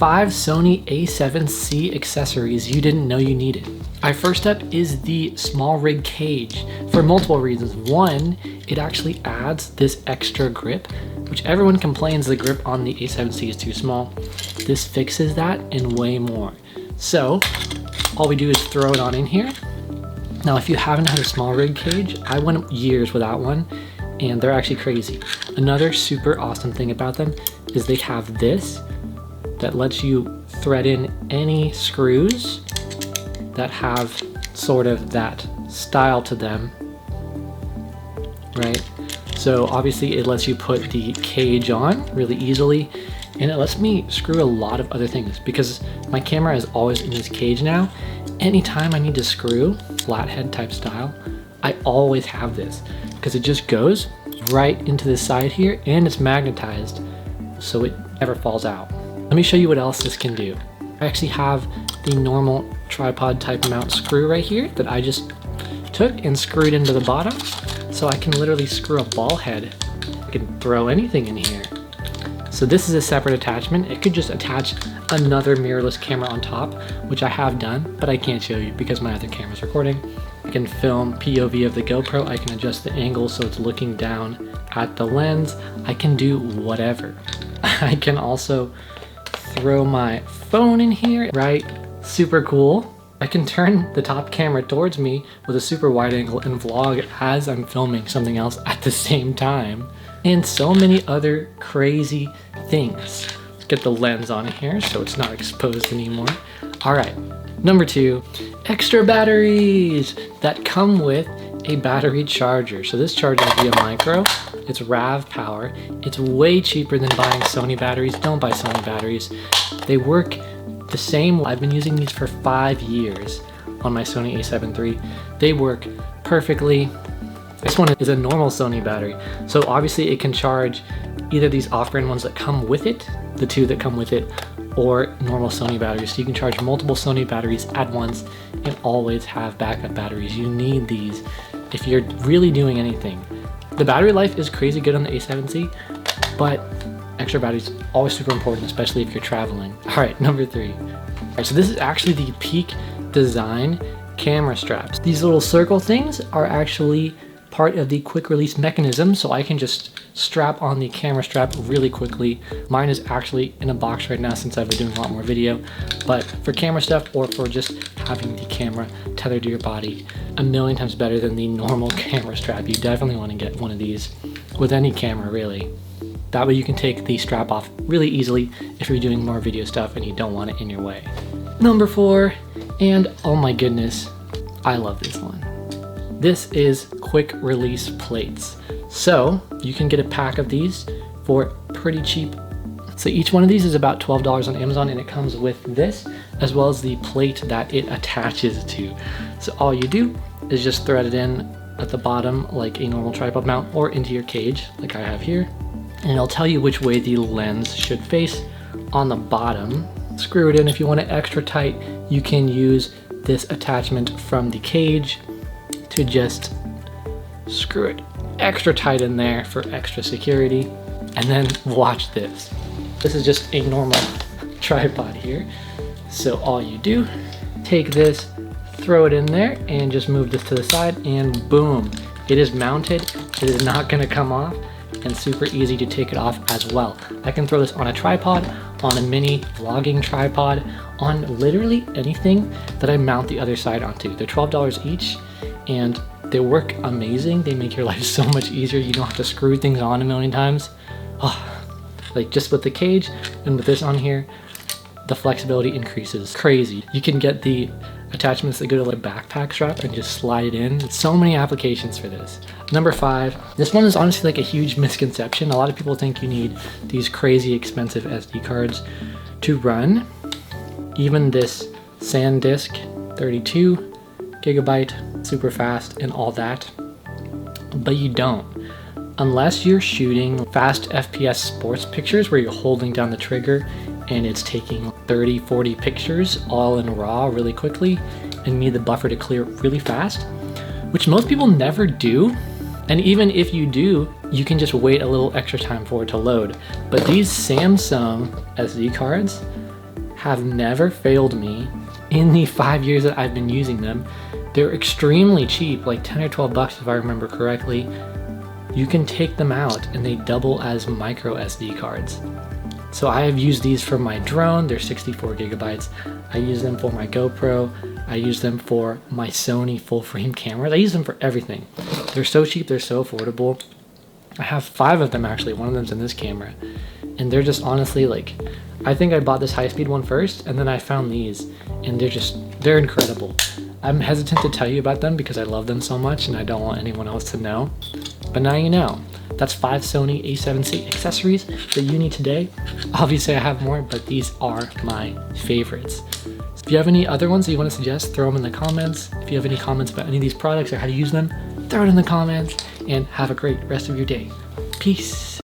5 Sony a7C accessories you didn't know you needed. Our first up is the small rig cage for multiple reasons. One, it actually adds this extra grip, which everyone complains the grip on the a7C is too small. This fixes that and way more. So all we do is throw it on in here. Now, if you haven't had a small rig cage, I went years without one, and they're actually crazy. Another super awesome thing about them is they have this that lets you thread in any screws that have sort of that style to them, right? So obviously it lets you put the cage on really easily, and it lets me screw a lot of other things because my camera is always in this cage now. Anytime I need to screw flathead type style, I always have this because it just goes right into the side here and it's magnetized so it never falls out. Let me show you what else this can do. I actually have the normal tripod type mount screw right here that I just took and screwed into the bottom, so I can literally screw a ball head. I can throw anything in here. So this is a separate attachment. It could just attach another mirrorless camera on top, which I have done, but I can't show you because my other camera's recording. I can film POV of the GoPro. I can adjust the angle so it's looking down at the lens. I can do whatever. I can also throw my phone in here, right? Super cool. I can turn the top camera towards me with a super wide angle and vlog as I'm filming something else at the same time. And so many other crazy things. Let's get the lens on here so it's not exposed anymore. All right, number 2, extra batteries that come with a battery charger. So this charges via micro. It's RAV power. It's way cheaper than buying Sony batteries. Don't buy Sony batteries. They work the same. I've been using these for 5 years on my Sony a7 III. They work perfectly. This one is a normal Sony battery. So obviously it can charge either these off-brand ones that come with it, the 2 that come with it, or normal Sony batteries. So you can charge multiple Sony batteries at once and always have backup batteries. You need these if you're really doing anything. The battery life is crazy good on the a7C, but extra batteries always super important, especially if you're traveling. All right, number 3. All right, so this is actually the Peak Design camera straps. These little circle things are actually part of the quick release mechanism, so I can just strap on the camera strap really quickly. Mine is actually in a box right now since I've been doing a lot more video, but for camera stuff or for just having the camera tethered to your body, a million times better than the normal camera strap. You definitely want to get one of these with any camera, really. That way you can take the strap off really easily if you're doing more video stuff and you don't want it in your way. Number 4, and oh my goodness, I love this one. This is quick release plates. So you can get a pack of these for pretty cheap. So each one of these is about $12 on Amazon, and it comes with this as well as the plate that it attaches to. So all you do is just thread it in at the bottom like a normal tripod mount or into your cage like I have here. And it'll tell you which way the lens should face on the bottom. Screw it in. If you want it extra tight, you can use this attachment from the cage to just screw it extra tight in there for extra security. And then watch this. This is just a normal tripod here. So all you do, take this, throw it in there, and just move this to the side, and boom, it is mounted. It is not gonna come off, and super easy to take it off as well. I can throw this on a tripod, on a mini vlogging tripod, on literally anything that I mount the other side onto. They're $12 each, and they work amazing. They make your life so much easier. You don't have to screw things on a million times. Oh, like just with the cage and with this on here, the flexibility increases crazy. You can get the attachments that go to the backpack strap and just slide it in. So many applications for this. Number 5, this one is honestly like a huge misconception. A lot of people think you need these crazy expensive SD cards to run. Even this SanDisk 32 gigabyte, super fast and all that, but you don't. Unless you're shooting fast FPS sports pictures where you're holding down the trigger and it's taking 30, 40 pictures all in RAW really quickly and need the buffer to clear really fast, which most people never do. And even if you do, you can just wait a little extra time for it to load. But these Samsung SD cards, have never failed me in the 5 years that I've been using them. They're extremely cheap, like 10 or 12 bucks if I remember correctly. You can take them out and they double as micro SD cards. So I have used these for my drone, they're 64 gigabytes. I use them for my GoPro. I use them for my Sony full frame cameras. I use them for everything. They're so cheap, they're so affordable. I have 5 of them actually, one of them's in this camera. And they're just honestly like, I think I bought this high-speed one first and then I found these and they're incredible. I'm hesitant to tell you about them because I love them so much and I don't want anyone else to know. But now you know. That's 5 Sony a7C accessories that you need today. Obviously I have more, but these are my favorites. So if you have any other ones that you want to suggest, throw them in the comments. If you have any comments about any of these products or how to use them, throw it in the comments, and have a great rest of your day. Peace.